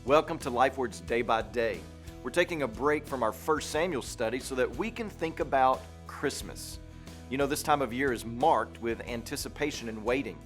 Welcome to LifeWords Day by Day. We're taking a break from our 1 Samuel study so that we can think about Christmas. You know, this time of year is marked with anticipation and waiting.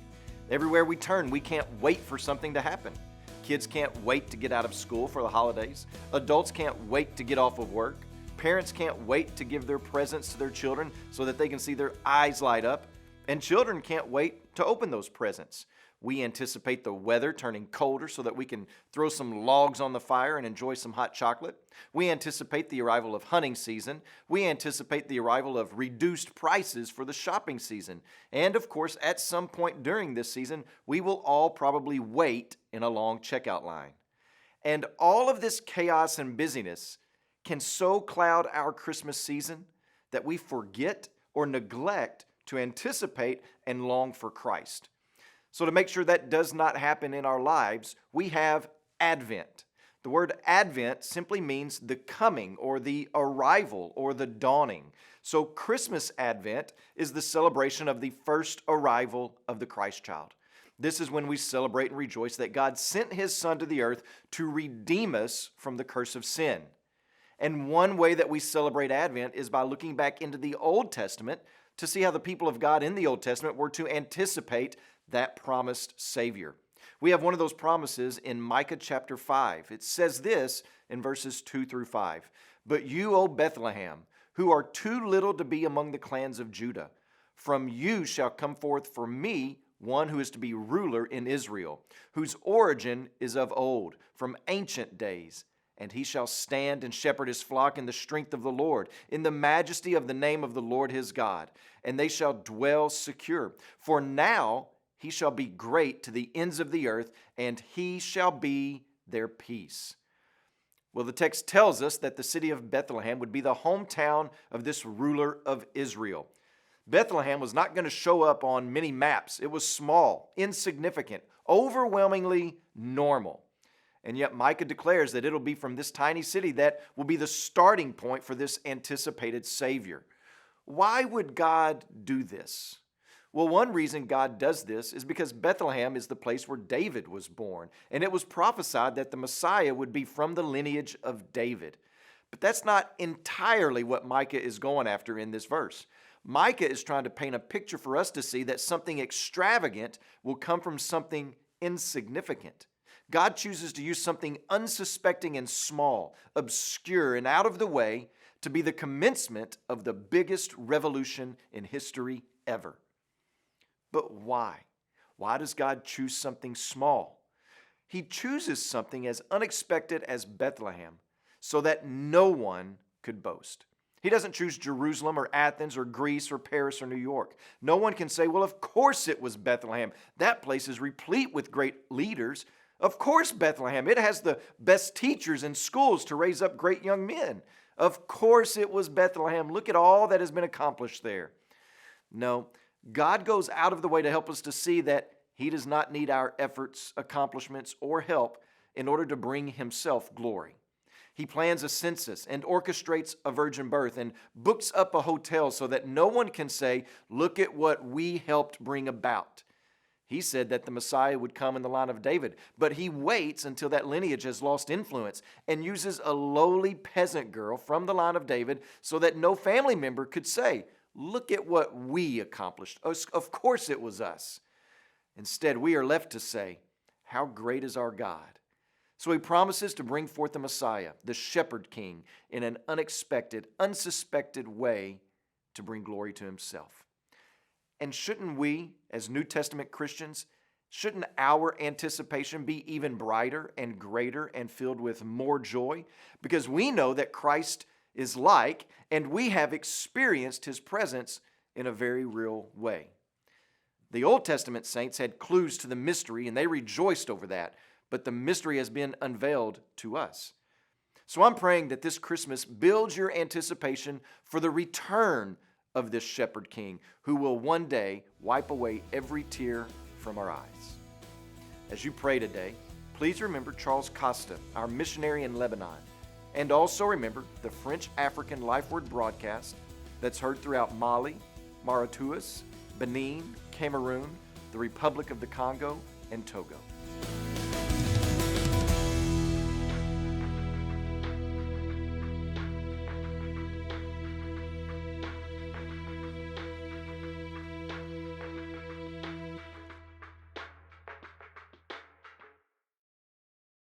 Everywhere we turn, we can't wait for something to happen. Kids can't wait to get out of school for the holidays. Adults can't wait to get off of work. Parents can't wait to give their presents to their children so that they can see their eyes light up. And children can't wait to open those presents. We anticipate the weather turning colder so that we can throw some logs on the fire and enjoy some hot chocolate. We anticipate the arrival of hunting season. We anticipate the arrival of reduced prices for the shopping season. And of course, at some point during this season, we will all probably wait in a long checkout line. And all of this chaos and busyness can so cloud our Christmas season that we forget or neglect to anticipate and long for Christ. So to make sure that does not happen in our lives, we have Advent. The word Advent simply means the coming or the arrival or the dawning. So Christmas Advent is the celebration of the first arrival of the Christ child. This is when we celebrate and rejoice that God sent His Son to the earth to redeem us from the curse of sin. And one way that we celebrate Advent is by looking back into the Old Testament to see how the people of God in the Old Testament were to anticipate that promised Savior. We have one of those promises in Micah chapter 5. It says this in verses 2 through 5. But you, O Bethlehem, who are too little to be among the clans of Judah, from you shall come forth for me one who is to be ruler in Israel, whose origin is of old, from ancient days. And he shall stand and shepherd his flock in the strength of the Lord, in the majesty of the name of the Lord his God. And they shall dwell secure. For now he shall be great to the ends of the earth, and he shall be their peace. Well, the text tells us that the city of Bethlehem would be the hometown of this ruler of Israel. Bethlehem was not going to show up on many maps. It was small, insignificant, overwhelmingly normal. And yet Micah declares that it'll be from this tiny city that will be the starting point for this anticipated Savior. Why would God do this? Well, one reason God does this is because Bethlehem is the place where David was born, and it was prophesied that the Messiah would be from the lineage of David. But that's not entirely what Micah is going after in this verse. Micah is trying to paint a picture for us to see that something extravagant will come from something insignificant. God chooses to use something unsuspecting and small, obscure and out of the way to be the commencement of the biggest revolution in history ever. But why? Why does God choose something small? He chooses something as unexpected as Bethlehem so that no one could boast. He doesn't choose Jerusalem or Athens or Greece or Paris or New York. No one can say, well, of course it was Bethlehem. That place is replete with great leaders. Of course, Bethlehem. It has the best teachers and schools to raise up great young men. Of course it was Bethlehem. Look at all that has been accomplished there. No, God goes out of the way to help us to see that He does not need our efforts, accomplishments, or help in order to bring Himself glory. He plans a census and orchestrates a virgin birth and books up a hotel so that no one can say, look at what we helped bring about. He said that the Messiah would come in the line of David, but He waits until that lineage has lost influence and uses a lowly peasant girl from the line of David so that no family member could say, look at what we accomplished. Of course it was us. Instead, we are left to say, how great is our God? So He promises to bring forth the Messiah, the shepherd king, in an unexpected, unsuspected way to bring glory to Himself. And shouldn't we, as New Testament Christians, shouldn't our anticipation be even brighter and greater and filled with more joy? Because we know that Christ is like, and we have experienced His presence in a very real way. The Old Testament saints had clues to the mystery, and they rejoiced over that, but the mystery has been unveiled to us. So I'm praying that this Christmas builds your anticipation for the return of this shepherd king who will one day wipe away every tear from our eyes. As you pray today, please remember Charles Costa, our missionary in Lebanon, and also remember the French-African LifeWord broadcast that's heard throughout Mali, Mauritius, Benin, Cameroon, the Republic of the Congo, and Togo.